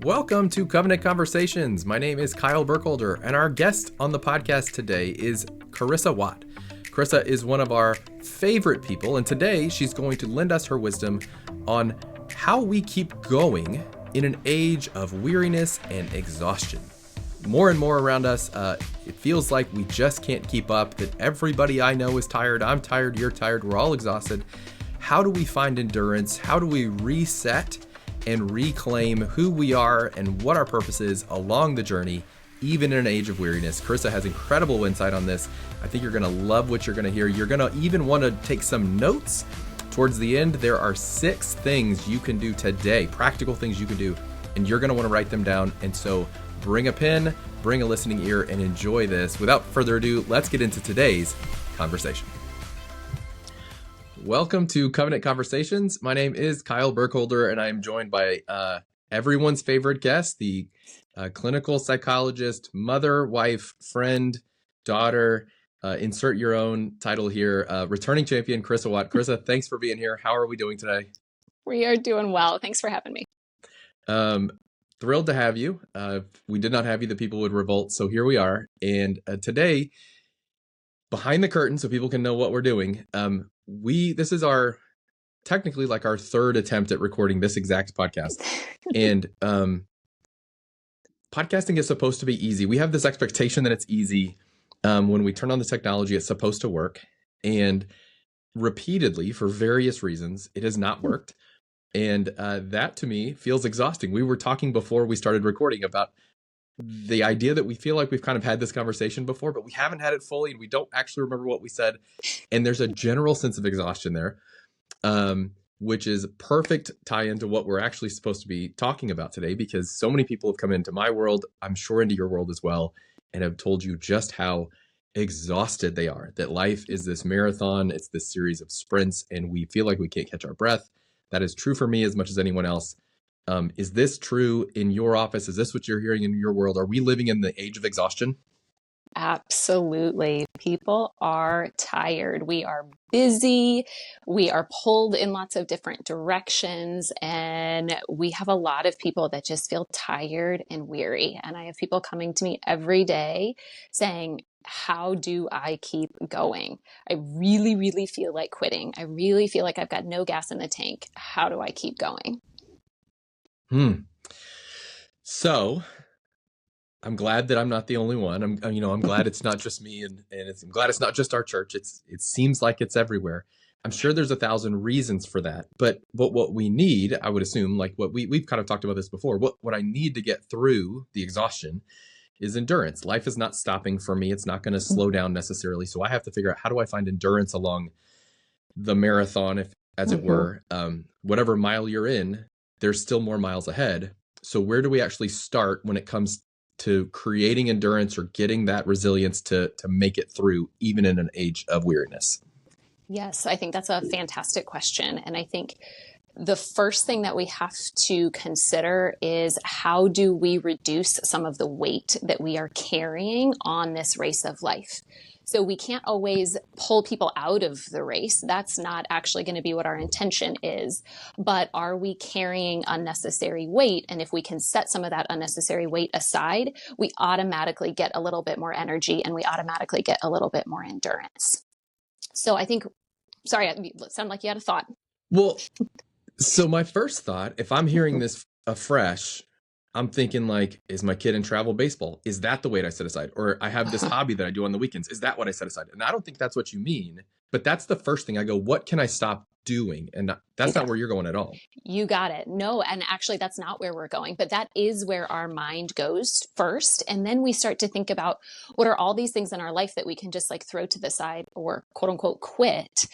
Welcome to Covenant Conversations. My name is Kyle Burkholder, and our guest on the podcast today is Carissa Wott. Carissa is one of our favorite people, and today she's going to lend us her wisdom on how we keep going in an age of weariness and exhaustion. More and more around us, it feels like we just can't keep up, that everybody I know is tired, I'm tired, you're tired, we're all exhausted. How do we find endurance? How do we reset and reclaim who we are and what our purpose is along the journey, even in an age of weariness? Carissa has incredible insight on this. I think you're going to love what you're going to hear. You're going to even want to take some notes. Towards the end, there are 6 things you can do today, practical things you can do, and you're going to want to write them down. And so bring a pen, bring a listening ear, and enjoy this. Without further ado, let's get into today's conversation. Welcome to Covenant Conversations. My name is Kyle Burkholder, and I'm joined by everyone's favorite guest, the clinical psychologist, mother, wife, friend, daughter, insert your own title here, returning champion, Carissa Wott. Carissa, thanks for being here. How are we doing today? We are doing well. Thanks for having me. Thrilled to have you. If we did not have you, the people would revolt. So here we are. And today, behind the curtain, so people can know what we're doing, this is our technically like our 3rd attempt at recording this exact podcast. And podcasting is supposed to be easy. We have this expectation that it's easy. When we turn on the technology, it's supposed to work. And repeatedly, for various reasons, it has not worked. And that to me feels exhausting. We were talking before we started recording about the idea that we feel like we've kind of had this conversation before, but we haven't had it fully, and we don't actually remember what we said. And there's a general sense of exhaustion there, which is perfect tie into what we're actually supposed to be talking about today, because so many people have come into my world, I'm sure into your world as well, and have told you just how exhausted they are, that life is this marathon, it's this series of sprints, and we feel like we can't catch our breath. That is true for me as much as anyone else. Is this true in your office? Is this what you're hearing in your world? Are we living in the age of exhaustion? Absolutely. People are tired. We are busy. We are pulled in lots of different directions. And we have a lot of people that just feel tired and weary. And I have people coming to me every day saying, how do I keep going? I really, really feel like quitting. I really feel like I've got no gas in the tank. How do I keep going? So I'm glad that I'm not the only one. I'm glad it's not just me, and I'm glad it's not just our church. It seems like it's everywhere. I'm sure there's 1,000 reasons for that, but what we need, I would assume, like what we've kind of talked about this before, what I need to get through the exhaustion is endurance. Life is not stopping for me. It's not going to slow down necessarily. So I have to figure out, how do I find endurance along the marathon, as it were, whatever mile you're in, there's still more miles ahead. So where do we actually start when it comes to creating endurance or getting that resilience to make it through, even in an age of weariness? Yes, I think that's a fantastic question. And I think the first thing that we have to consider is, how do we reduce some of the weight that we are carrying on this race of life? So we can't always pull people out of the race. That's not actually going to be what our intention is. But are we carrying unnecessary weight? And if we can set some of that unnecessary weight aside, we automatically get a little bit more energy, and we automatically get a little bit more endurance. So I think, sorry, it sounded like you had a thought. Well, so my first thought, if I'm hearing this afresh, I'm thinking like, is my kid in travel baseball? Is that the weight I set aside? Or I have this hobby that I do on the weekends. Is that what I set aside? And I don't think that's what you mean, but that's the first thing I go, what can I stop doing? And that's not where you're going at all. You got it. No, and actually that's not where we're going, but that is where our mind goes first. And then we start to think about, what are all these things in our life that we can just like throw to the side or quote unquote quit?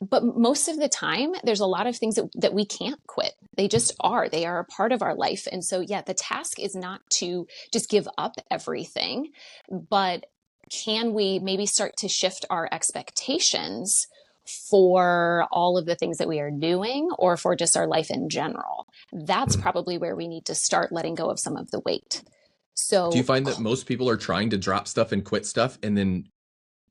But most of the time, there's a lot of things that we can't quit. They just are. They are a part of our life. And so, yeah, the task is not to just give up everything, but can we maybe start to shift our expectations for all of the things that we are doing, or for just our life in general? That's probably where we need to start letting go of some of the weight. So do you find that most people are trying to drop stuff and quit stuff, and then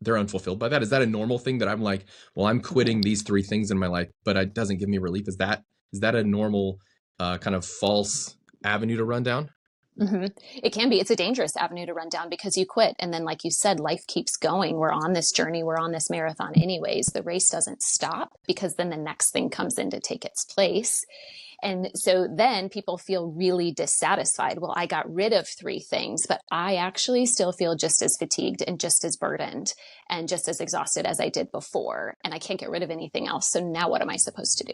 they're unfulfilled by that? Is that a normal thing, that I'm like, well, I'm quitting these 3 things in my life, but it doesn't give me relief? Is that a normal kind of false avenue to run down? hmm It can be. It's a dangerous avenue to run down because you quit. And then, like you said, life keeps going. We're on this journey. We're on this marathon anyways. The race doesn't stop because then the next thing comes in to take its place. And so then people feel really dissatisfied. Well, I got rid of three things, but I actually still feel just as fatigued and just as burdened and just as exhausted as I did before. And I can't get rid of anything else. So now what am I supposed to do?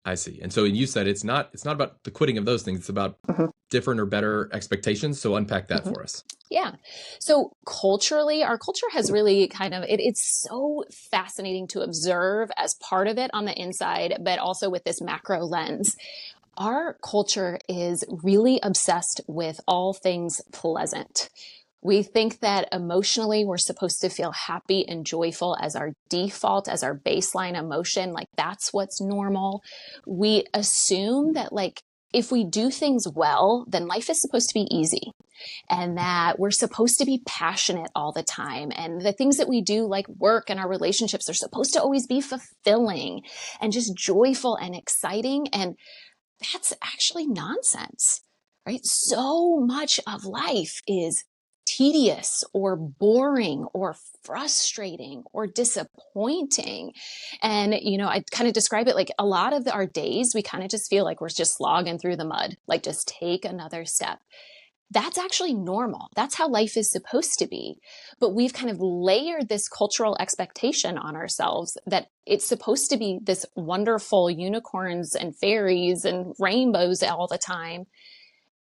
I see. And so you said it's not about the quitting of those things. It's about Mhm. different or better expectations. So unpack that Mhm. for us. Yeah. So culturally, our culture has really it's so fascinating to observe as part of it on the inside, but also with this macro lens. Our culture is really obsessed with all things pleasant. We think that emotionally we're supposed to feel happy and joyful as our default, as our baseline emotion. Like that's what's normal. We assume that if we do things well, then life is supposed to be easy and that we're supposed to be passionate all the time. And the things that we do, like work and our relationships, are supposed to always be fulfilling and just joyful and exciting. And that's actually nonsense, right? So much of life is tedious or boring or frustrating or disappointing. And, I kind of describe it like a lot of our days, we kind of just feel like we're just slogging through the mud, like just take another step. That's actually normal. That's how life is supposed to be. But we've kind of layered this cultural expectation on ourselves that it's supposed to be this wonderful unicorns and fairies and rainbows all the time.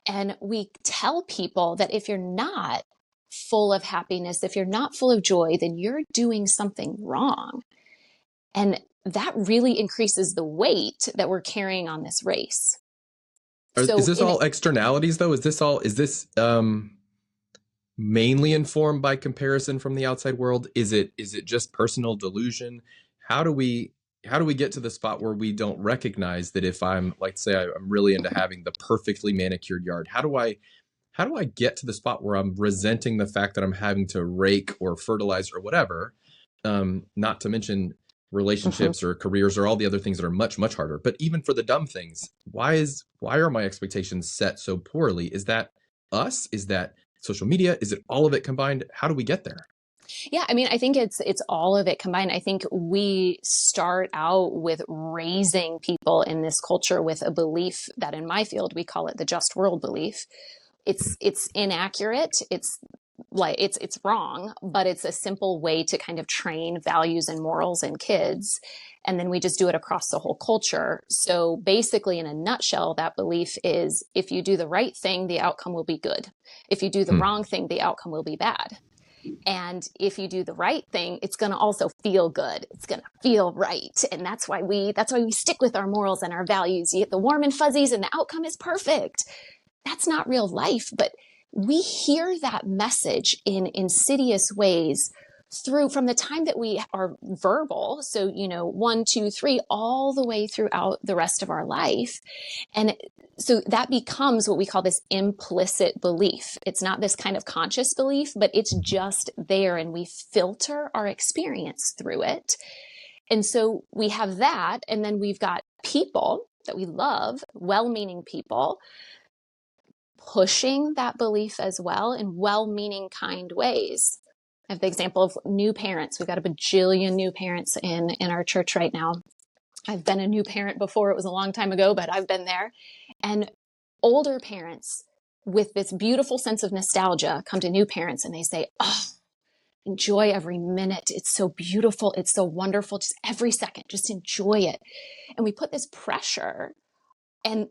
And we tell people that if you're not full of happiness, if you're not full of joy, then you're doing something wrong. And that really increases the weight that we're carrying on this race. Is So this all externalities though? Is this mainly informed by comparison from the outside world? Is it just personal delusion? How do we get to the spot where we don't recognize that if I'm like say I'm really into having the perfectly manicured yard? How do I get to the spot where I'm resenting the fact that I'm having to rake or fertilize or whatever? Not to mention Mhm. relationships or careers or all the other things that are much, much harder. But even for the dumb things, why are my expectations set so poorly? Is that us? Is that social media? Is it all of it combined? How do we get there? Yeah, I mean, I think it's all of it combined. I think we start out with raising people in this culture with a belief that in my field we call it the just world belief. It's inaccurate. It's wrong, but it's a simple way to kind of train values and morals in kids. And then we just do it across the whole culture. So basically, in a nutshell, that belief is if you do the right thing, the outcome will be good. If you do the Hmm. wrong thing, the outcome will be bad. And if you do the right thing, it's going to also feel good. It's going to feel right. And that's why we stick with our morals and our values. You get the warm and fuzzies and the outcome is perfect. That's not real life, but we hear that message in insidious ways through from the time that we are verbal. So, 1, 2, 3, all the way throughout the rest of our life. And so that becomes what we call this implicit belief. It's not this kind of conscious belief, but it's just there and we filter our experience through it. And so we have that. And then we've got people that we love, well-meaning people, pushing that belief as well in well-meaning, kind ways. I have the example of new parents. We've got a bajillion new parents in our church right now. I've been a new parent before. It was a long time ago, but I've been there. And older parents with this beautiful sense of nostalgia come to new parents and they say, oh, enjoy every minute. It's so beautiful. It's so wonderful. Just every second, just enjoy it. And we put this pressure and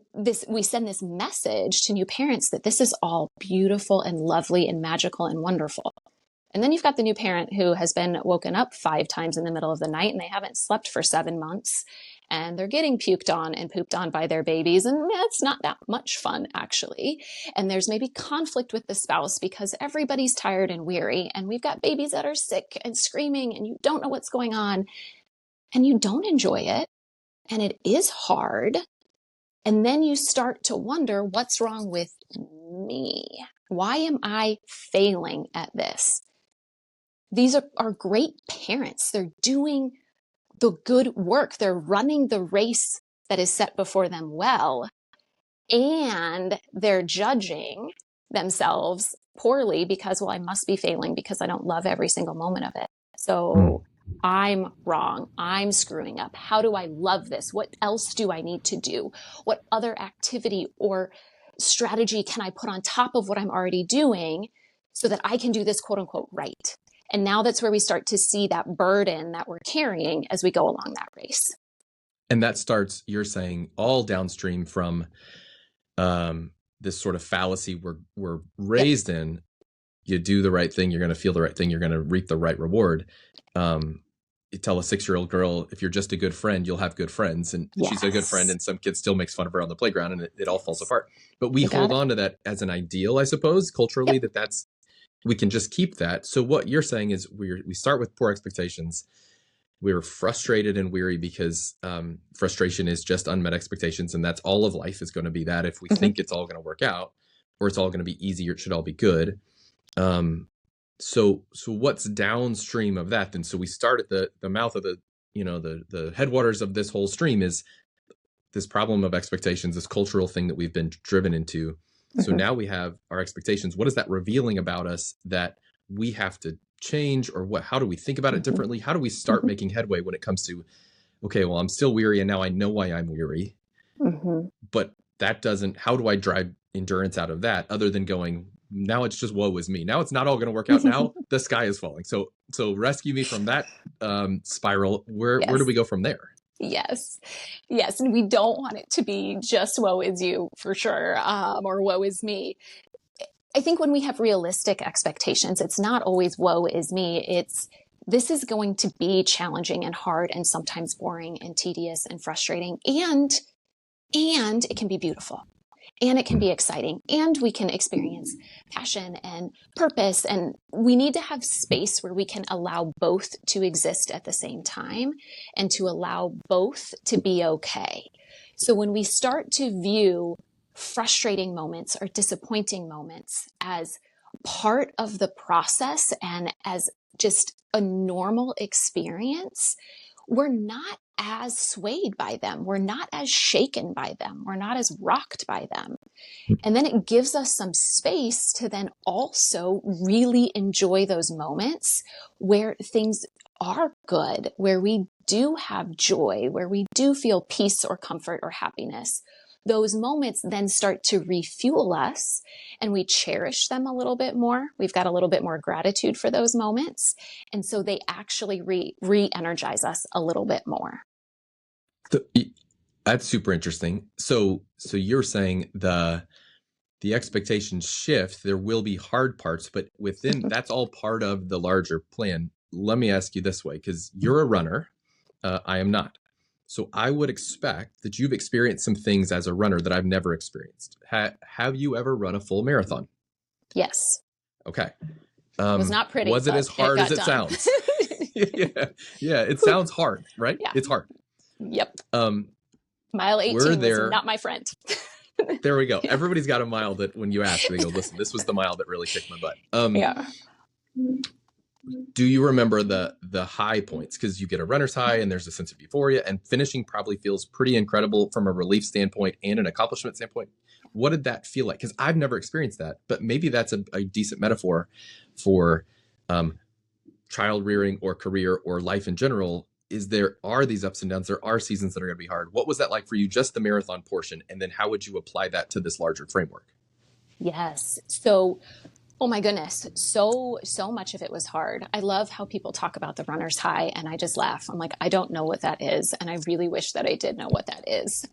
we send this message to new parents that this is all beautiful and lovely and magical and wonderful. And then you've got the new parent who has been woken up 5 times in the middle of the night and they haven't slept for 7 months and they're getting puked on and pooped on by their babies. And it's not that much fun, actually. And there's maybe conflict with the spouse because everybody's tired and weary. And we've got babies that are sick and screaming and you don't know what's going on and you don't enjoy it. And it is hard. And then you start to wonder, what's wrong with me? Why am I failing at this? These are great parents. They're doing the good work. They're running the race that is set before them well. and they're judging themselves poorly because, well, I must be failing because I don't love every single moment of it. So I'm wrong. I'm screwing up. How do I love this? What else do I need to do? What other activity or strategy can I put on top of what I'm already doing so that I can do this quote unquote right? And now that's where we start to see that burden that we're carrying as we go along that race. And that starts, you're saying, all downstream from this sort of fallacy we're raised in. You do the right thing, you're going to feel the right thing, you're going to reap the right reward. You tell a 6-year-old girl, if you're just a good friend, you'll have good friends. And she's a good friend, and some kids still makes fun of her on the playground, and it all falls apart. But we hold on to that as an ideal, I suppose, culturally, that's we can just keep that. So what you're saying is we start with poor expectations. We're frustrated and weary because frustration is just unmet expectations. And that's all of life is going to be that. If we think it's all going to work out, or it's all going to be easy, or it should all be good. So what's downstream of that then? So we start at the mouth of the headwaters of this whole stream is this problem of expectations, this cultural thing that we've been driven into. So now we have our expectations. What is that revealing about us that we have to change, or what? How do we think about it differently? How do we start making headway when it comes to, okay, well, I'm still weary, and now I know why I'm weary. But that doesn't. How do I drive endurance out of that, other than going, now it's just woe is me. Now it's not all going to work out. Now the sky is falling. So rescue me from that spiral. Where do we go from there? Yes. And we don't want it to be just woe is you, for sure. Or woe is me. I think when we have realistic expectations, it's not always woe is me. This is going to be challenging and hard, and sometimes boring and tedious and frustrating. And it can be beautiful. And it can be exciting, and we can experience passion and purpose. And we need to have space where we can allow both to exist at the same time, and to allow both to be okay. So when we start to view frustrating moments or disappointing moments as part of the process and as just a normal experience, we're not as swayed by them. We're not as shaken by them. We're not as rocked by them. And then it gives us some space to then also really enjoy those moments where things are good, where we do have joy, where we do feel peace or comfort or happiness. Those moments then start to refuel us, and we cherish them a little bit more. We've got a little bit more gratitude for those moments. And so they actually re-energize us a little bit more. That's super interesting. So you're saying the expectations shift. There will be hard parts, but within that's all part of the larger plan. Let me ask you this way, because you're a runner. I am not. So I would expect that you've experienced some things as a runner that I've never experienced. Have you ever run a full marathon? Yes. Okay. It was not pretty. Was it as hard as it sounds? Yeah. It sounds hard, right? Yeah. It's hard. Yep. Mile 18 was not my friend. There we go. Everybody's got a mile that when you ask, they go, listen, this was the mile that really kicked my butt. Yeah. Do you remember the high points? Because you get a runner's high and there's a sense of euphoria, and finishing probably feels pretty incredible from a relief standpoint and an accomplishment standpoint. What did that feel like? Because I've never experienced that, but maybe that's a decent metaphor for child rearing or career or life in general. There are these ups and downs. There are seasons that are going to be hard. What was that like for you, just the marathon portion? And then how would you apply that to this larger framework? Yes. So, oh my goodness. So much of it was hard. I love how people talk about the runner's high, and I just laugh. I'm like, I don't know what that is. And I really wish that I did know what that is.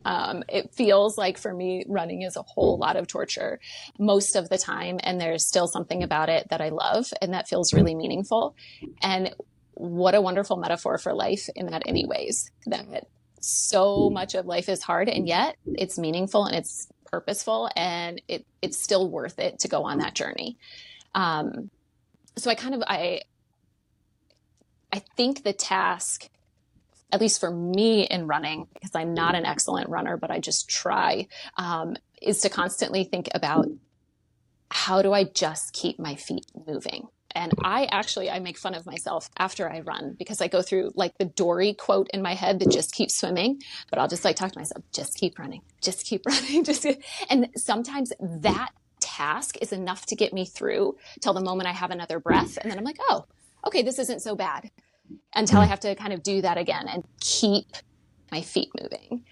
It feels like for me, running is a whole lot of torture most of the time. And there's still something about it that I love, and that feels really meaningful. And what a wonderful metaphor for life in that anyways, that so much of life is hard, and yet it's meaningful and it's purposeful, and it's still worth it to go on that journey. So I think the task, at least for me in running, because I'm not an excellent runner, but I just try, is to constantly think about, how do I just keep my feet moving? And I make fun of myself after I run because I go through like the Dory quote in my head that just keeps swimming, but I'll just like talk to myself, just keep running, just keep running. And sometimes that task is enough to get me through till the moment I have another breath. And then I'm like, oh, okay, this isn't so bad, until I have to kind of do that again and keep my feet moving.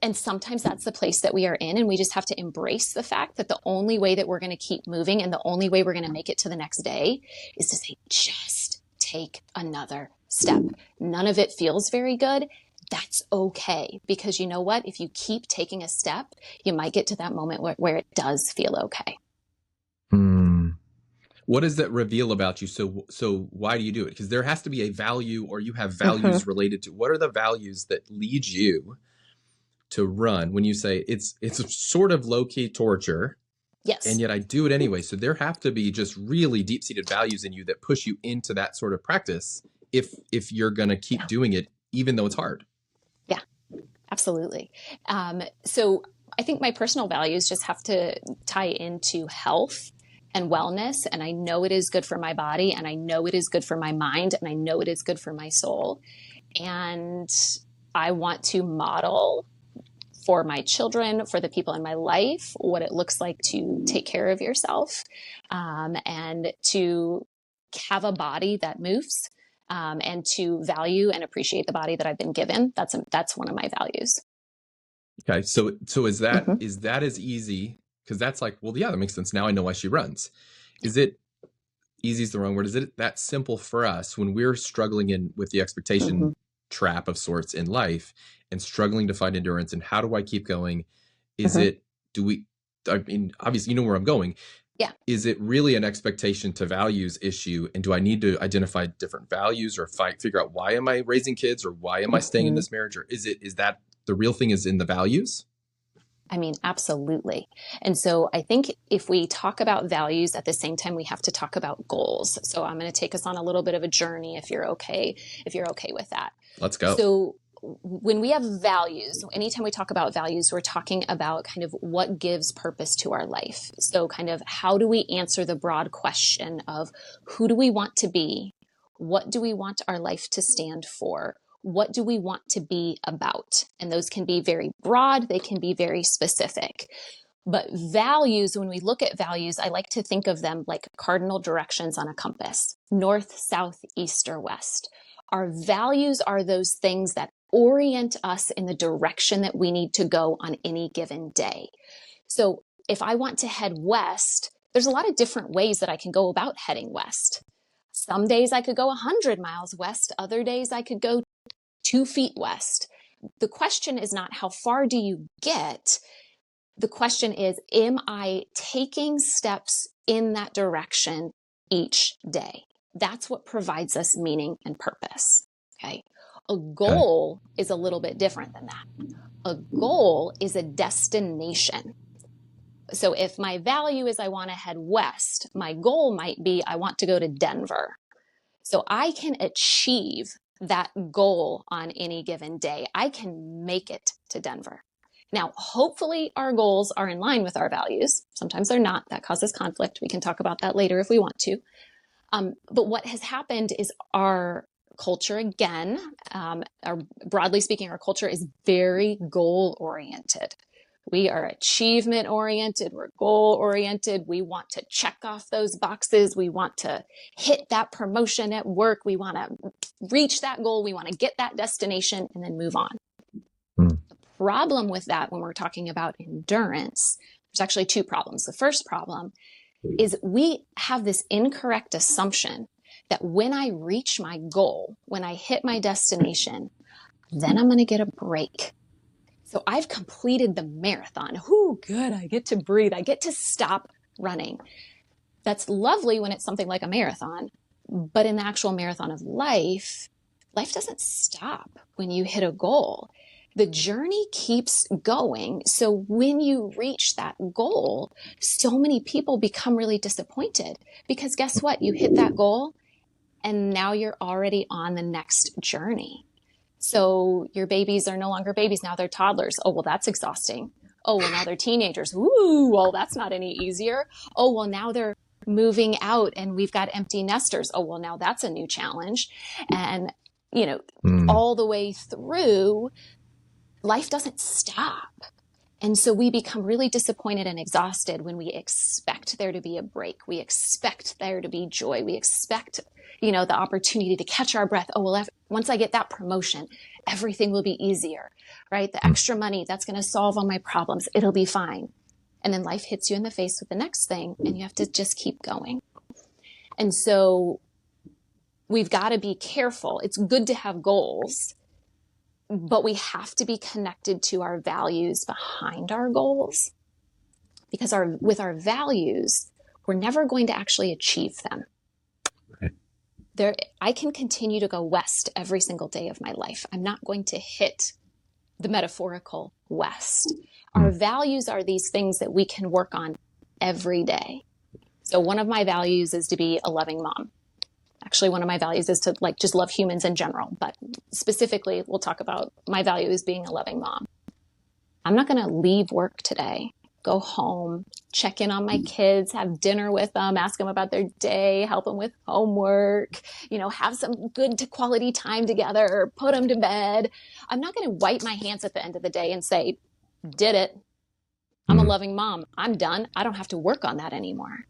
And sometimes that's the place that we are in. And we just have to embrace the fact that the only way that we're going to keep moving and the only way we're going to make it to the next day is to say, just take another step. None of it feels very good. That's okay. Because you know what? If you keep taking a step, you might get to that moment where it does feel okay. What does that reveal about you? So why do you do it? Because there has to be a value, or you have values related to, what are the values that lead you to run when you say it's a sort of low-key torture? Yes. And yet I do it anyway. So there have to be just really deep-seated values in you that push you into that sort of practice if you're going to keep doing it, even though it's hard. Yeah, absolutely. So I think my personal values just have to tie into health and wellness. And I know it is good for my body, and I know it is good for my mind, and I know it is good for my soul. And I want to model for my children, for the people in my life, what it looks like to take care of yourself, and to have a body that moves, and to value and appreciate the body that I've been given. That's one of my values. Okay. So is that as easy? Because that's like, well, yeah, that makes sense. Now I know why she runs. Is it easy is the wrong word? Is it that simple for us when we're struggling with the expectation trap of sorts in life and struggling to find endurance? And how do I keep going? I mean, obviously, you know where I'm going. Yeah. Is it really an expectation to values issue? And do I need to identify different values or figure out, why am I raising kids, or why am I staying in this marriage? Or is that the real thing is in the values? I mean, absolutely. And so I think if we talk about values at the same time, we have to talk about goals. So I'm going to take us on a little bit of a journey if you're okay with that. Let's go. So when we have values, anytime we talk about values, we're talking about kind of what gives purpose to our life. So kind of how do we answer the broad question of who do we want to be? What do we want our life to stand for? What do we want to be about? And those can be very broad. They can be very specific. But values, when we look at values, I like to think of them like cardinal directions on a compass: north, south, east, or west. Our values are those things that orient us in the direction that we need to go on any given day. So if I want to head west, there's a lot of different ways that I can go about heading west. Some days I could go 100 miles west. Other days I could go 2 feet west. The question is not how far do you get? The question is, am I taking steps in that direction each day? That's what provides us meaning and purpose. Okay. A goal is a little bit different than that. A goal is a destination. So if my value is I want to head west, my goal might be I want to go to Denver. So I can achieve that goal on any given day. I can make it to Denver. Now, hopefully our goals are in line with our values. Sometimes they're not. That causes conflict. We can talk about that later if we want to. But what has happened is our culture, again, broadly speaking, our culture is very goal-oriented. We are achievement-oriented. We're goal-oriented. We want to check off those boxes. We want to hit that promotion at work. We want to reach that goal. We want to get that destination and then move on. The problem with that, when we're talking about endurance, there's actually 2 problems. The first problem is we have this incorrect assumption that when I reach my goal, when I hit my destination, then I'm going to get a break. So I've completed the marathon. Ooh, good. I get to breathe. I get to stop running. That's lovely when it's something like a marathon. But in the actual marathon of life, life doesn't stop when you hit a goal. The journey keeps going. So when you reach that goal, so many people become really disappointed because guess what? You hit that goal and now you're already on the next journey. So your babies are no longer babies. Now they're toddlers. Oh, well, that's exhausting. Oh, well, now they're teenagers. Ooh, well, that's not any easier. Oh, well, now they're moving out and we've got empty nesters. Oh, well, now that's a new challenge. And, all the way through, life doesn't stop. And so we become really disappointed and exhausted when we expect there to be a break. We expect there to be joy. We expect, the opportunity to catch our breath. Oh, well, once I get that promotion, everything will be easier, right? The extra money, that's going to solve all my problems. It'll be fine. And then life hits you in the face with the next thing, and you have to just keep going. And so we've got to be careful. It's good to have goals, but we have to be connected to our values behind our goals, because with our values, we're never going to actually achieve them. Okay. I can continue to go west every single day of my life. I'm not going to hit the metaphorical west. Our values are these things that we can work on every day. So one of my values is to be a loving mom. Actually, one of my values is to just love humans in general, but specifically, we'll talk about my value is being a loving mom. I'm not going to leave work today, go home, check in on my kids, have dinner with them, ask them about their day, help them with homework, have some good quality time together, put them to bed. I'm not going to wipe my hands at the end of the day and say, did it. I'm a loving mom. I'm done. I don't have to work on that anymore.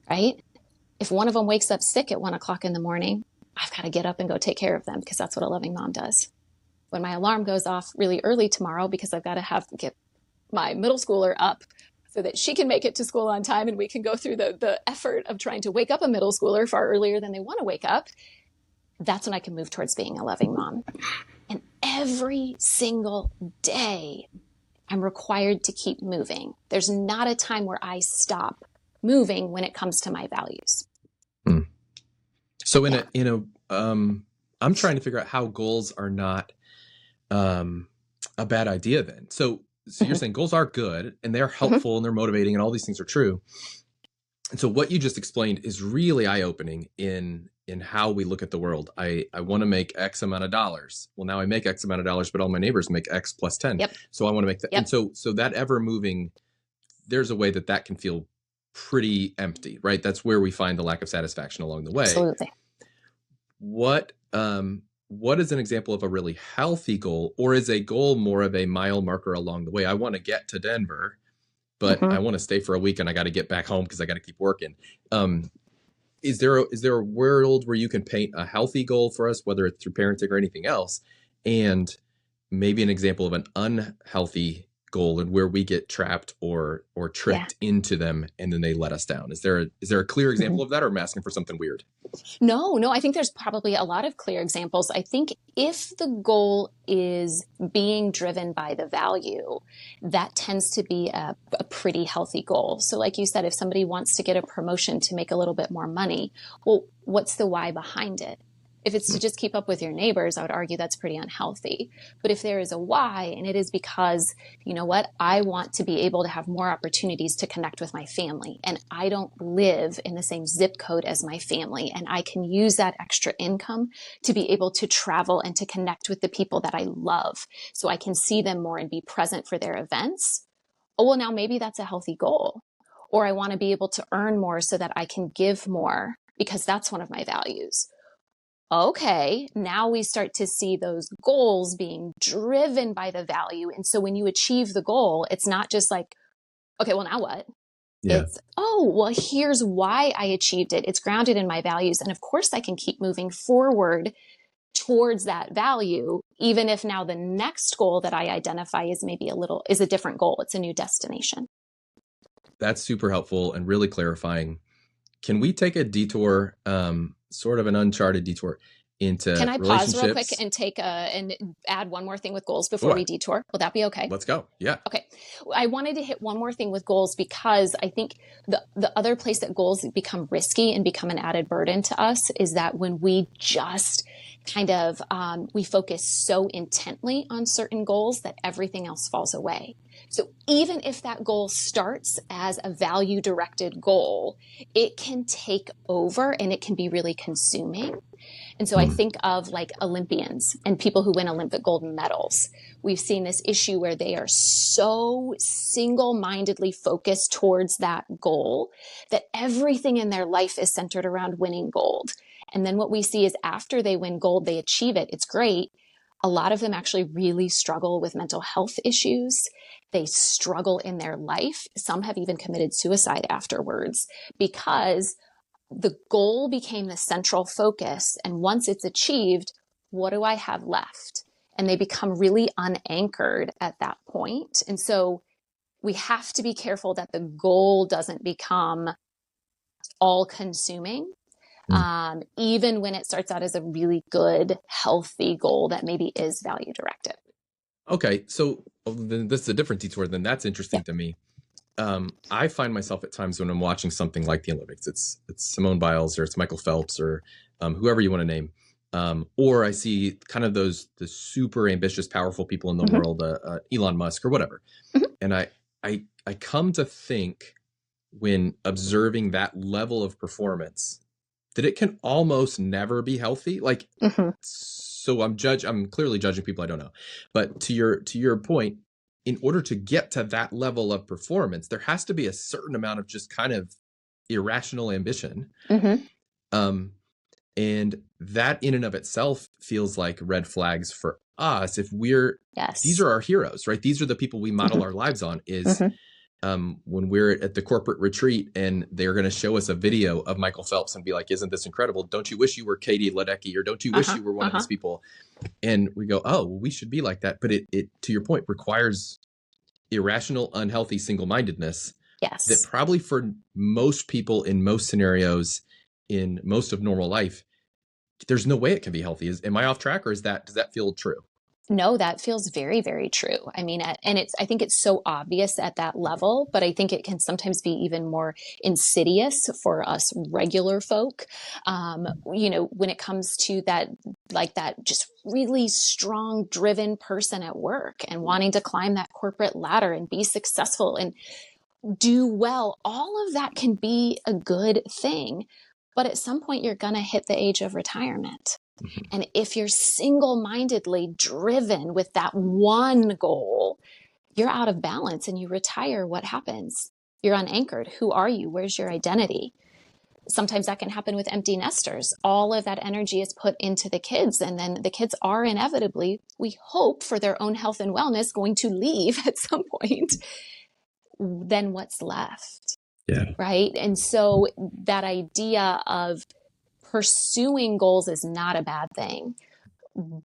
Right? If one of them wakes up sick at 1 o'clock in the morning, I've got to get up and go take care of them, because that's what a loving mom does. When my alarm goes off really early tomorrow, because I've got to get my middle schooler up so that she can make it to school on time and we can go through the effort of trying to wake up a middle schooler far earlier than they want to wake up, that's when I can move towards being a loving mom. And every single day, I'm required to keep moving. There's not a time where I stop moving when it comes to my values. So I'm trying to figure out how goals are not a bad idea then. So you're saying goals are good and they're helpful and they're motivating and all these things are true. And so what you just explained is really eye-opening in how we look at the world. I want to make X amount of dollars. Well, now I make X amount of dollars, but all my neighbors make X plus 10. Yep. So I want to make that. Yep. And so that ever moving, there's a way that can feel pretty empty, right? That's where we find the lack of satisfaction along the way. Absolutely. What is an example of a really healthy goal, or is a goal more of a mile marker along the way? I want to get to Denver, but I want to stay for a week and I got to get back home because I got to keep working. Is there a world where you can paint a healthy goal for us, whether it's through parenting or anything else, and maybe an example of an unhealthy goal and where we get trapped or tricked into them and then they let us down? Is there a clear example of that, or am I asking for something weird? No, I think there's probably a lot of clear examples. I think if the goal is being driven by the value, that tends to be a pretty healthy goal. So like you said, if somebody wants to get a promotion to make a little bit more money, well, what's the why behind it? If it's to just keep up with your neighbors, I would argue that's pretty unhealthy. But if there is a why, and it is because, I want to be able to have more opportunities to connect with my family, and I don't live in the same zip code as my family, and I can use that extra income to be able to travel and to connect with the people that I love so I can see them more and be present for their events. Oh, well, now maybe that's a healthy goal. Or I want to be able to earn more so that I can give more because that's one of my values. Okay, now we start to see those goals being driven by the value. And so when you achieve the goal, it's not just like, okay, well, now what? Yeah. It's, oh, well, here's why I achieved it. It's grounded in my values. And of course, I can keep moving forward towards that value, even if now the next goal that I identify is is a different goal. It's a new destination. That's super helpful and really clarifying. Can we take a detour, sort of an uncharted detour into relationships? Can I pause real quick and add one more thing with goals before we detour? Will that be okay? Let's go. Yeah. Okay. I wanted to hit one more thing with goals because I think the other place that goals become risky and become an added burden to us is that when we just kind of, we focus so intently on certain goals that everything else falls away. So even if that goal starts as a value directed goal, it can take over and it can be really consuming. And so I think of like Olympians and people who win Olympic gold medals. We've seen this issue where they are so single-mindedly focused towards that goal that everything in their life is centered around winning gold. And then what we see is after they win gold, they achieve it. It's great. A lot of them actually really struggle with mental health issues. They struggle in their life. Some have even committed suicide afterwards because the goal became the central focus. And once it's achieved, what do I have left? And they become really unanchored at that point. And so we have to be careful that the goal doesn't become all consuming. Even when it starts out as a really good, healthy goal that maybe is value directed. Okay. So then this is a different detour. Then that's interesting to me. I find myself at times when I'm watching something like the Olympics, it's Simone Biles or it's Michael Phelps or whoever you want to name. Or I see kind of the super ambitious, powerful people in the world, Elon Musk or whatever. And I come to think when observing that level of performance that it can almost never be healthy. Like, so I'm clearly judging people I don't know, but to your point, in order to get to that level of performance, there has to be a certain amount of just kind of irrational ambition. And that in and of itself feels like red flags for us. If these are our heroes, right? These are the people we model our lives on is when we're at the corporate retreat and they're going to show us a video of Michael Phelps and be like, isn't this incredible? Don't you wish you were Katie Ledecky or don't you wish you were one of these people? And we go, oh, well, we should be like that. But it to your point, requires irrational, unhealthy single-mindedness. Yes. That probably for most people in most scenarios in most of normal life, there's no way it can be healthy. Am I off track or does that feel true? No, that feels very, very true. I mean, and I think it's so obvious at that level, but I think it can sometimes be even more insidious for us regular folk. When it comes to that just really strong, driven person at work and wanting to climb that corporate ladder and be successful and do well, all of that can be a good thing. But at some point, you're going to hit the age of retirement. And if you're single-mindedly driven with that one goal, you're out of balance and you retire. What happens? You're unanchored. Who are you? Where's your identity? Sometimes that can happen with empty nesters. All of that energy is put into the kids, and then the kids are inevitably, we hope for their own health and wellness, going to leave at some point. Then what's left? Yeah. Right? And so that idea of pursuing goals is not a bad thing,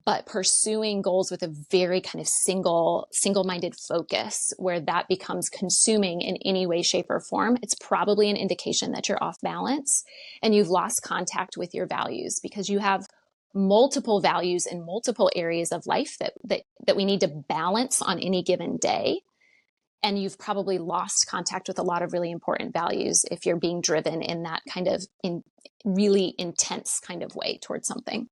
but pursuing goals with a very kind of single-minded focus where that becomes consuming in any way, shape, or form, it's probably an indication that you're off balance and you've lost contact with your values, because you have multiple values in multiple areas of life that we need to balance on any given day. And you've probably lost contact with a lot of really important values if you're being driven in that kind of really intense kind of way towards something.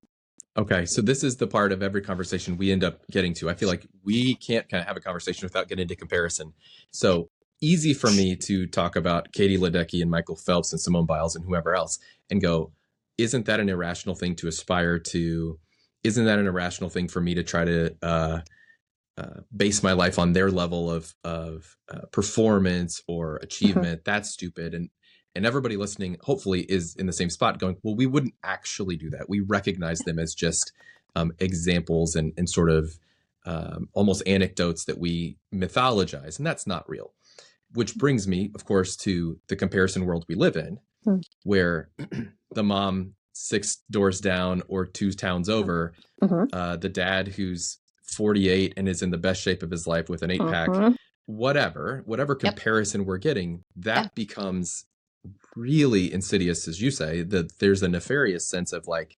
Okay. So this is the part of every conversation we end up getting to. I feel like we can't kind of have a conversation without getting into comparison. So easy for me to talk about Katie Ledecky and Michael Phelps and Simone Biles and whoever else and go, isn't that an irrational thing to aspire to? Isn't that an irrational thing for me to try to base my life on their level of performance or achievement? That's stupid. And everybody listening, hopefully, is in the same spot going, well, we wouldn't actually do that. We recognize them as just examples and sort of almost anecdotes that we mythologize, and that's not real. Which brings me, of course, to the comparison world we live in, where the mom 6 doors down or 2 towns over, the dad who's 48 and is in the best shape of his life with an 8-pack, whatever comparison we're getting, that becomes really insidious, as you say, that there's a nefarious sense of like,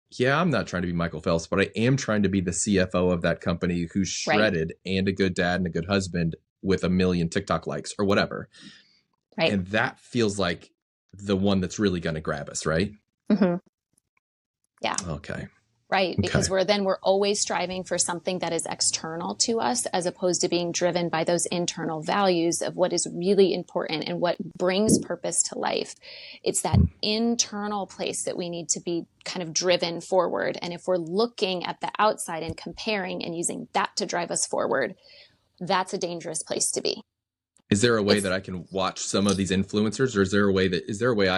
yeah, I'm not trying to be Michael Phelps, but I am trying to be the CFO of that company who's shredded and a good dad and a good husband with 1 million TikTok likes or whatever. Right. And that feels like the one that's really going to grab us, right? Yeah. Okay. Right. Okay. Because we're always striving for something that is external to us, as opposed to being driven by those internal values of what is really important and what brings purpose to life. It's that internal place that we need to be kind of driven forward. And if we're looking at the outside and comparing and using that to drive us forward, that's a dangerous place to be. Is there a way It's that I can watch some of these influencers, or is there a way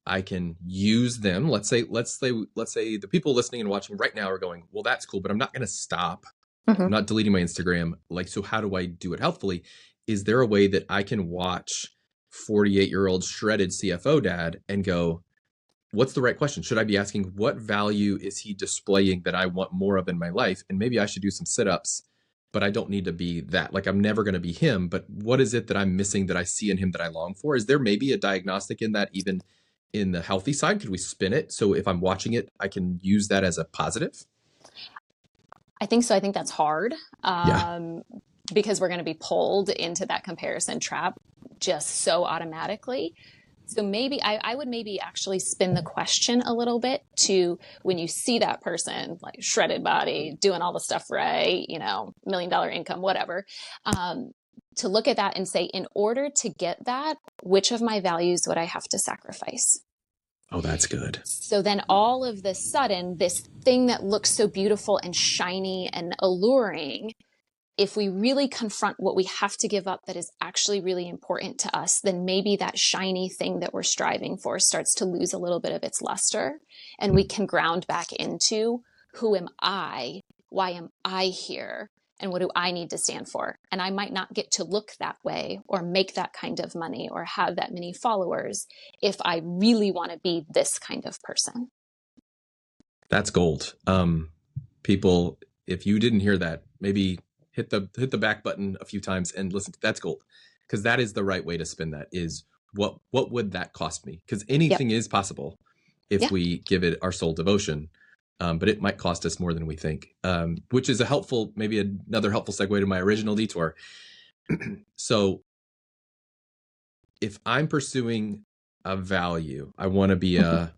I can use them? Let's say the people listening and watching right now are going, well, that's cool, but I'm not going to stop. I'm Mhm. not deleting my Instagram. Like, so how do I do it healthfully? Is there a way that I can watch 48-year-old shredded CFO dad and go, what's the right question? Should I be asking what value is he displaying that I want more of in my life? And maybe I should do some sit-ups, but I don't need to be that. Like, I'm never going to be him, but what is it that I'm missing that I see in him that I long for? Is there maybe a diagnostic in that, even in the healthy side? Could we spin it so if I'm watching it, I can use that as a positive? I think so. I think that's hard, Yeah. because we're going to be pulled into that comparison trap just so automatically. So maybe I would maybe actually spin the question a little bit to, when you see that person, like shredded body, doing all the stuff right, $1 million income, whatever, to look at that and say, in order to get that, which of my values would I have to sacrifice? Oh, that's good. So then all of the sudden, this thing that looks so beautiful and shiny and alluring, if we really confront what we have to give up that is actually really important to us, then maybe that shiny thing that we're striving for starts to lose a little bit of its luster, and we can ground back into, who am I? Why am I here? And what do I need to stand for? And I might not get to look that way or make that kind of money or have that many followers if I really want to be this kind of person. That's gold. People, if you didn't hear that, maybe hit the back button a few times and listen. That's gold, because that is the right way to spin that. Is what would that cost me? Because anything is possible if Yeah. we give it our sole devotion, but it might cost us more than we think. Which is maybe another helpful segue to my original detour. So, if I'm pursuing a value, I want to be a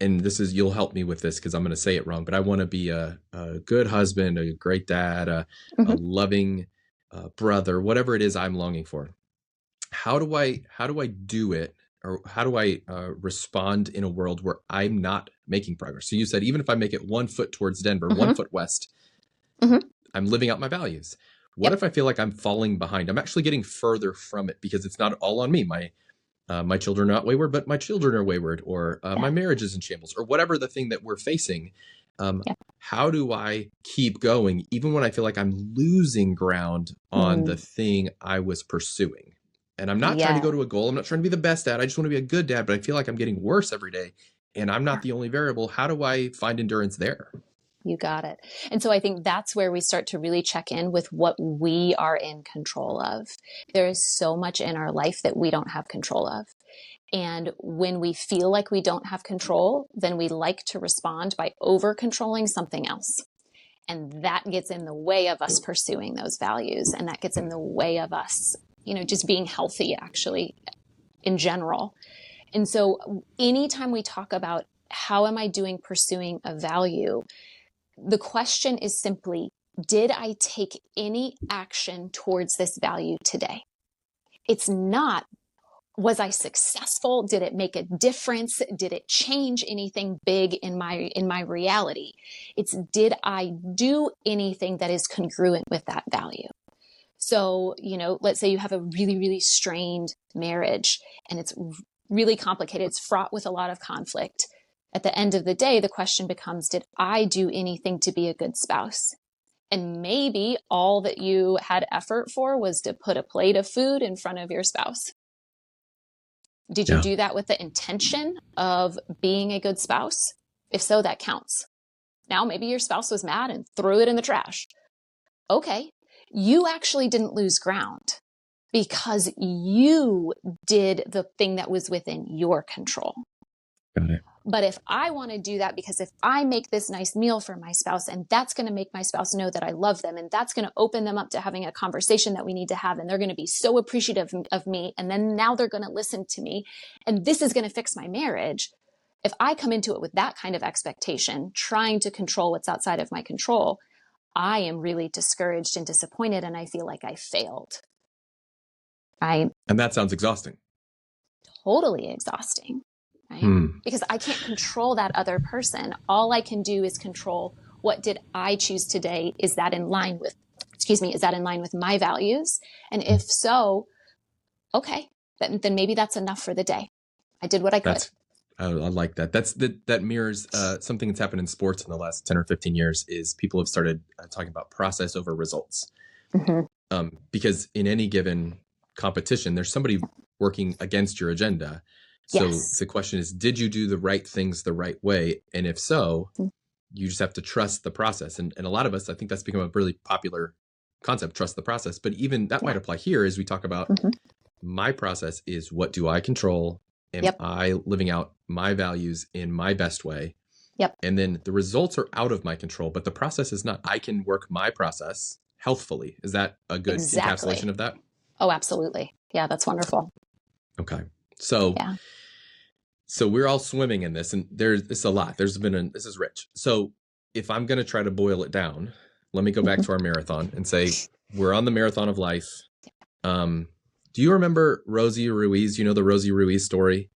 and you'll help me with this because I'm going to say it wrong, but I want to be a good husband, a great dad, a Mhm. loving brother, whatever it is I'm longing for. How do I do it, or how do I respond in a world where I'm not making progress? So you said, even if I make it 1 foot towards Denver, 1 foot west, I'm living out my values. What Yep. if I feel like I'm falling behind? I'm actually getting further from it because it's not all on me. My children are not wayward, but my children are wayward, or my marriage is in shambles, or whatever the thing that we're facing. Yep. How do I keep going, even when I feel like I'm losing ground on the thing I was pursuing? And I'm not trying to Yeah. go to a goal. I'm not trying to be the best dad. I just want to be a good dad, but I feel like I'm getting worse every day, and I'm not the only variable. How do I find endurance there? You got it. And so I think that's where we start to really check in with what we are in control of. There is so much in our life that we don't have control of. And when we feel like we don't have control, then we like to respond by over controlling something else. And that gets in the way of us pursuing those values. And that gets in the way of us, just being healthy, actually, in general. And so anytime we talk about how am I doing pursuing a value, the question is simply, did I take any action towards this value today? It's not, was I successful? Did it make a difference? Did it change anything big in my reality? It's, did I do anything that is congruent with that value? So, let's say you have a really, really strained marriage and it's really complicated. It's fraught with a lot of conflict. At the end of the day, the question becomes, did I do anything to be a good spouse? And maybe all that you had effort for was to put a plate of food in front of your spouse. Did you Yeah. do that with the intention of being a good spouse? If so, that counts. Now, maybe your spouse was mad and threw it in the trash. Okay, you actually didn't lose ground because you did the thing that was within your control. Got it. But if I want to do that because if I make this nice meal for my spouse and that's going to make my spouse know that I love them and that's going to open them up to having a conversation that we need to have and they're going to be so appreciative of me and then now they're going to listen to me and this is going to fix my marriage. If I come into it with that kind of expectation, trying to control what's outside of my control, I am really discouraged and disappointed, and I feel like I failed. And that sounds exhausting. Totally exhausting, right? Because I can't control that other person. All I can do is control, what did I choose today? Is that in line with my values? And if so, okay, then maybe that's enough for the day. I did what I could. I like that. That mirrors something that's happened in sports in the last 10 or 15 years is people have started talking about process over results. Because in any given competition, there's somebody working against your agenda. So the question is, did you do the right things the right way? And if so, you just have to trust the process. And a lot of us, I think that's become a really popular concept, trust the process. But even that might apply here as we talk about my process is, what do I control? Am I living out my values in my best way? And then the results are out of my control, but the process is not. I can work my process healthfully. Is that a good encapsulation of that? Oh, absolutely. Yeah, that's wonderful. Okay. So we're all swimming in this, and it's a lot. This is rich. So if I'm going to try to boil it down, let me go back to our marathon and say, we're on the marathon of life. Do you remember Rosie Ruiz? You know the Rosie Ruiz story?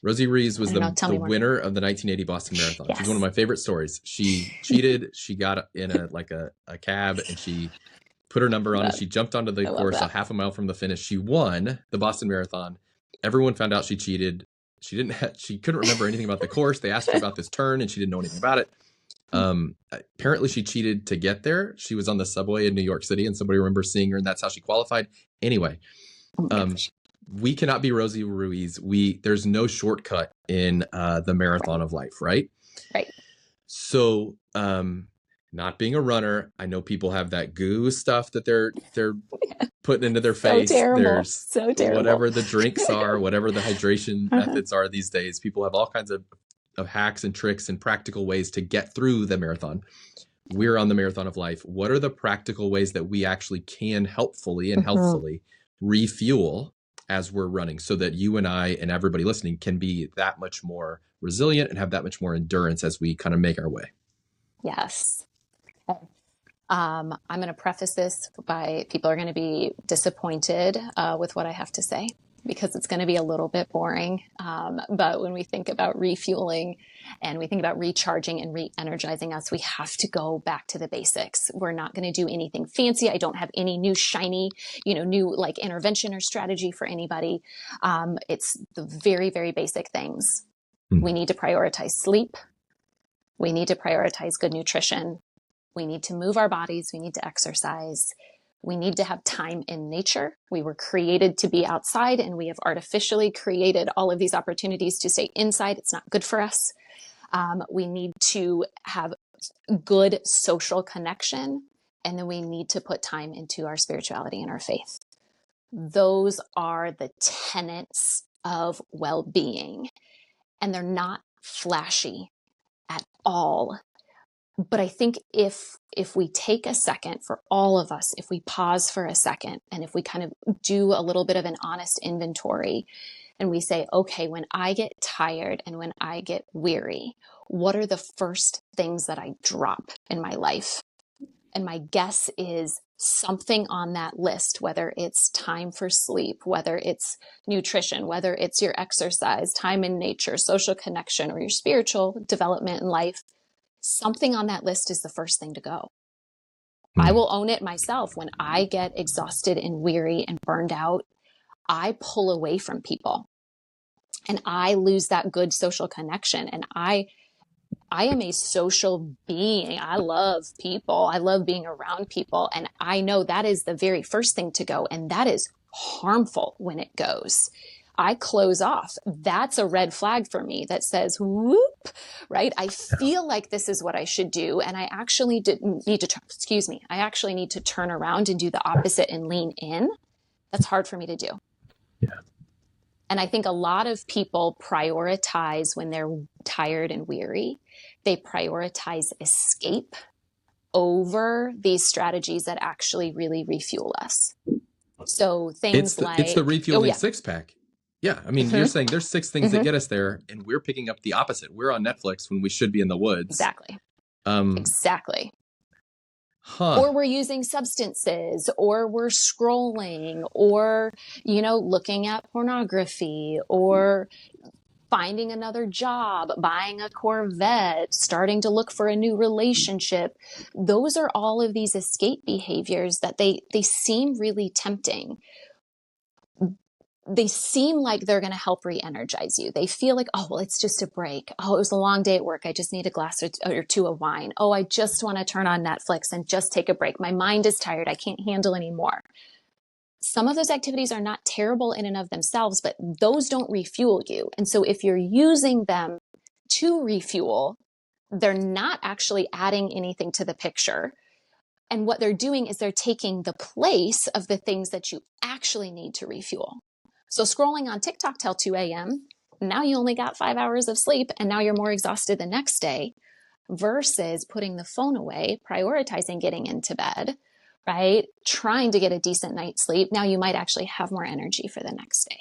Rosie Ruiz was the winner of the 1980 Boston Marathon. She's one of my favorite stories. She cheated. She got in a cab, and she put her number on it. She jumped onto the course a half a mile from the finish. She won the Boston Marathon. Everyone found out she cheated. She couldn't remember anything about the course. They asked her about this turn, and she didn't know anything about it. Apparently she cheated to get there. She was on the subway in New York City, and somebody remembers seeing her, and that's how she qualified. Anyway, we cannot be Rosie Ruiz. There's no shortcut in the marathon of life, right? Right. So, not being a runner, I know people have that goo stuff that they're putting into their face. There's so terrible. Whatever the drinks are, whatever the hydration methods are these days, people have all kinds of hacks and tricks and practical ways to get through the marathon. We're on the marathon of life. What are the practical ways that we actually can helpfully and healthfully refuel as we're running, so that you and I and everybody listening can be that much more resilient and have that much more endurance as we kind of make our way? Yes. I'm going to preface this by, people are going to be disappointed with what I have to say, because it's going to be a little bit boring. But when we think about refueling and we think about recharging and re-energizing us, we have to go back to the basics. We're not going to do anything fancy. I don't have any new shiny, new like intervention or strategy for anybody. It's the very, very basic things. We need to prioritize sleep. We need to prioritize good nutrition. We need to move our bodies. We need to exercise. We need to have time in nature. We were created to be outside, and we have artificially created all of these opportunities to stay inside. It's not good for us. We need to have good social connection, and then we need to put time into our spirituality and our faith. Those are the tenets of well-being, and they're not flashy at all. But I think if we take a second, for all of us, if we pause for a second, and if we kind of do a little bit of an honest inventory, and we say, okay, when I get tired and when I get weary, what are the first things that I drop in my life? And my guess is something on that list, whether it's time for sleep, whether it's nutrition, whether it's your exercise, time in nature, social connection, or your spiritual development in life, something on that list is the first thing to go. I will own it myself. When I get exhausted and weary and burned out, I pull away from people, and I lose that good social connection. And I am a social being. I love people. I love being around people. And I know that is the very first thing to go. And that is harmful when it goes. I close off. That's a red flag for me that says, whoop, right? I feel like this is what I should do. And I actually need to turn around and do the opposite and lean in. That's hard for me to do. Yeah. And I think a lot of people prioritize, when they're tired and weary, they prioritize escape over these strategies that actually really refuel us. So things it's the refueling six pack. Yeah. I mean, you're saying there's 6 things that get us there, and we're picking up the opposite. We're on Netflix when we should be in the woods. Exactly. Um, Exactly. huh. Or we're using substances, or we're scrolling, or, looking at pornography, or finding another job, buying a Corvette, starting to look for a new relationship. Those are all of these escape behaviors that they seem really tempting. They seem like they're going to help re-energize you. They feel like, oh, well, it's just a break. Oh, it was a long day at work. I just need a glass or two of wine. Oh, I just want to turn on Netflix and just take a break. My mind is tired. I can't handle anymore. Some of those activities are not terrible in and of themselves, but those don't refuel you. And so if you're using them to refuel, they're not actually adding anything to the picture. And what they're doing is they're taking the place of the things that you actually need to refuel. So scrolling on TikTok till 2 a.m., now you only got 5 hours of sleep, and now you're more exhausted the next day, versus putting the phone away, prioritizing getting into bed, right? Trying to get a decent night's sleep. Now you might actually have more energy for the next day.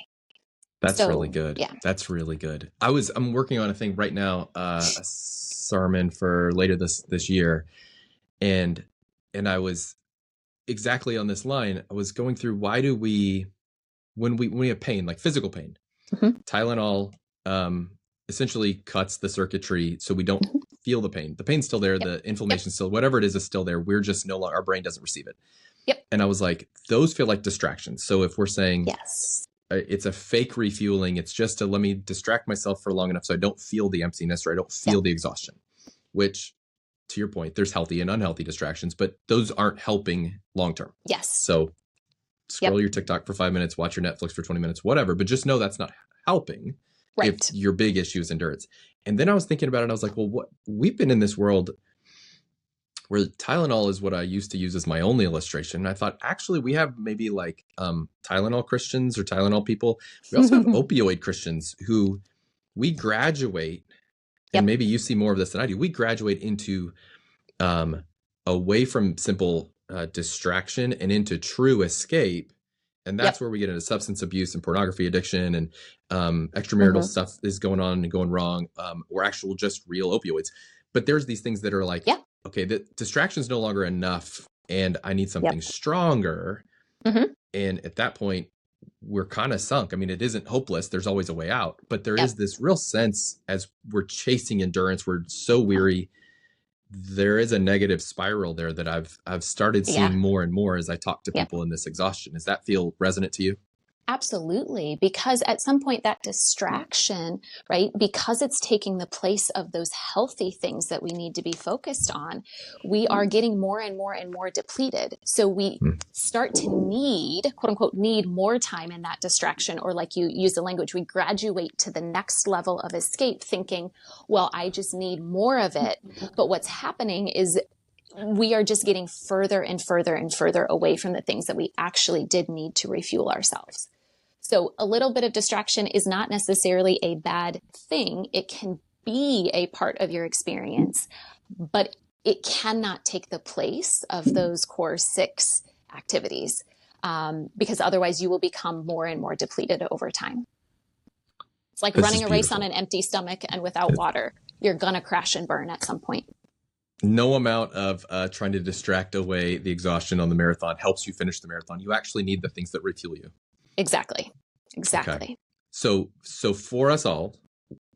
That's really good. Yeah. That's really good. I'm working on a thing right now, a sermon for later this year. And I was exactly on this line. I was going through, why do we, when we have pain, like physical pain, Tylenol essentially cuts the circuitry so we don't feel the pain. The pain's still there. The inflammation's still, whatever it is still there. We're just no longer, our brain doesn't receive it. Yep. And I was like, those feel like distractions. So if we're saying it's a fake refueling, it's just to let me distract myself for long enough so I don't feel the emptiness or I don't feel the exhaustion, which, to your point, there's healthy and unhealthy distractions, but those aren't helping long-term. Yes. So scroll your TikTok for 5 minutes, watch your Netflix for 20 minutes, whatever, but just know that's not helping if your big issue is endurance. And then I was thinking about it and I was like, well, we've been in this world where Tylenol is what I used to use as my only illustration. And I thought, actually, we have maybe like Tylenol Christians or Tylenol people. We also have opioid Christians who we graduate, and maybe you see more of this than I do. We graduate into away from simple distraction and into true escape. And that's where we get into substance abuse and pornography addiction, and extramarital stuff is going on and going wrong, or actual just real opioids. But there's these things that are like, okay, the distraction is no longer enough and I need something stronger. And at that point, we're kind of sunk. I mean, it isn't hopeless. There's always a way out. But there is this real sense as we're chasing endurance, we're so weary. There is a negative spiral there that I've started seeing more and more as I talk to people in this exhaustion. Does that feel resonant to you? Absolutely. Because at some point that distraction, right, because it's taking the place of those healthy things that we need to be focused on, we are getting more and more and more depleted. So we start to need, quote unquote, need more time in that distraction. Or like you use the language, we graduate to the next level of escape thinking, well, I just need more of it. But what's happening is we are just getting further and further and further away from the things that we actually did need to refuel ourselves. So a little bit of distraction is not necessarily a bad thing. It can be a part of your experience, but it cannot take the place of those core 6 activities, because otherwise you will become more and more depleted over time. It's like running a race on an empty stomach and without water. You're going to crash and burn at some point. No amount of trying to distract away the exhaustion on the marathon helps you finish the marathon. You actually need the things that refuel you. Exactly. Okay. So for us all,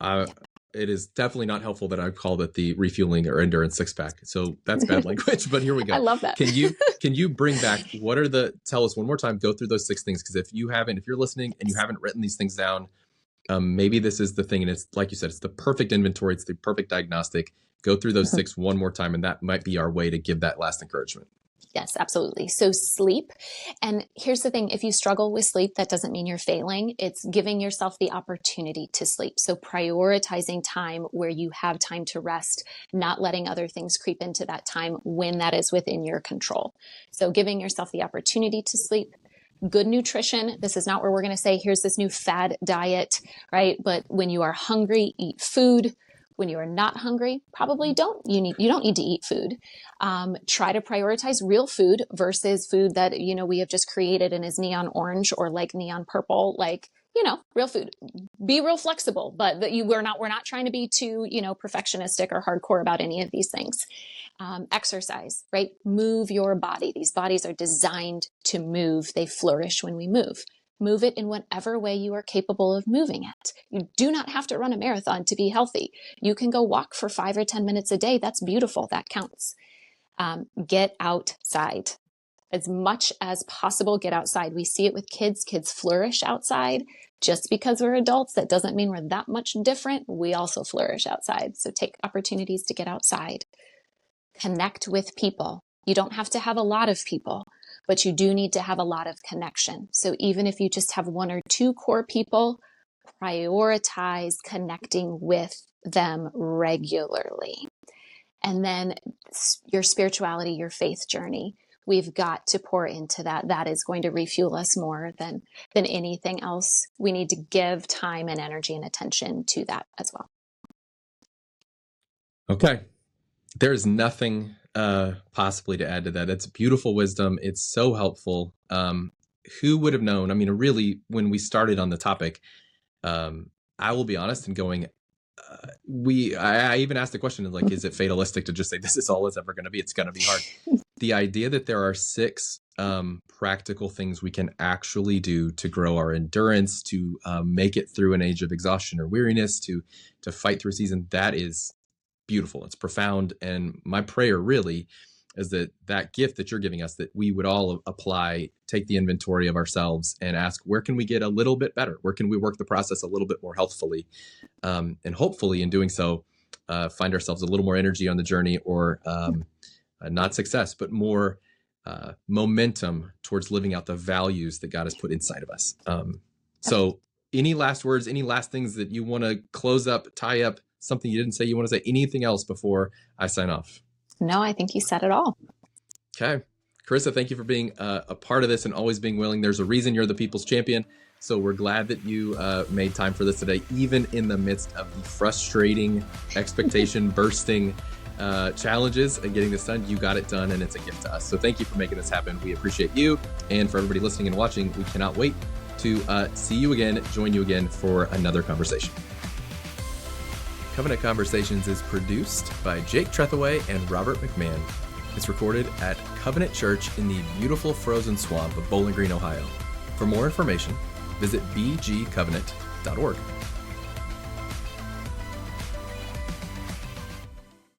it is definitely not helpful that I've called it the refueling or endurance 6-pack. So that's bad language, but here we go. I love that. Can you bring back, tell us one more time, go through those 6 things. Because if you're listening and you haven't written these things down, maybe this is the thing. And it's like you said, it's the perfect inventory. It's the perfect diagnostic. Go through those 6 one more time. And that might be our way to give that last encouragement. Yes, absolutely. So sleep. And here's the thing. If you struggle with sleep, that doesn't mean you're failing. It's giving yourself the opportunity to sleep. So prioritizing time where you have time to rest, not letting other things creep into that time when that is within your control. So giving yourself the opportunity to sleep. Good nutrition. This is not where we're going to say, here's this new fad diet, right? But when you are hungry, eat food. When you are not hungry, probably you don't need to eat food. Try to prioritize real food versus food that, we have just created and is neon orange or like neon purple, like, real food. Be real flexible, but we're not trying to be too, perfectionistic or hardcore about any of these things. Exercise, right? Move your body. These bodies are designed to move. They flourish when we move. Move it in whatever way you are capable of moving it. You do not have to run a marathon to be healthy. You can go walk for 5 or 10 minutes a day. That's beautiful. That counts. Get outside. As much as possible, get outside. We see it with kids. Kids flourish outside. Just because we're adults, that doesn't mean we're that much different. We also flourish outside. So take opportunities to get outside. Connect with people. You don't have to have a lot of people, but you do need to have a lot of connection. So even if you just have 1 or 2 core people, prioritize connecting with them regularly. And then your spirituality, your faith journey, we've got to pour into that. That is going to refuel us more than anything else. We need to give time and energy and attention to that as well. Okay. There is nothing possibly to add to that. It's beautiful wisdom. It's so helpful. Who would have known? I mean, really, when we started on the topic, I will be honest in going, I even asked the question, like, is it fatalistic to just say this is all it's ever going to be? It's going to be hard. The idea that there are 6 practical things we can actually do to grow our endurance, to make it through an age of exhaustion or weariness, to fight through a season, that is beautiful. It's profound. And my prayer really is that gift that you're giving us, that we would all apply, take the inventory of ourselves and ask, where can we get a little bit better? Where can we work the process a little bit more healthfully? And hopefully in doing so, find ourselves a little more energy on the journey, or not success, but more momentum towards living out the values that God has put inside of us. So any last words, any last things that you want to close up, tie up, something you didn't say, you want to say, anything else before I sign off? No, I think you said it all. Okay. Carissa, thank you for being a part of this and always being willing. There's a reason you're the people's champion. So we're glad that you made time for this today, even in the midst of the frustrating, expectation bursting challenges and getting this done. You got it done, and it's a gift to us. So thank you for making this happen. We appreciate you. And for everybody listening and watching, we cannot wait to see you again, join you again for another conversation. Covenant Conversations is produced by Jake Trethaway and Robert McMahon. It's recorded at Covenant Church in the beautiful frozen swamp of Bowling Green, Ohio. For more information, visit bgcovenant.org.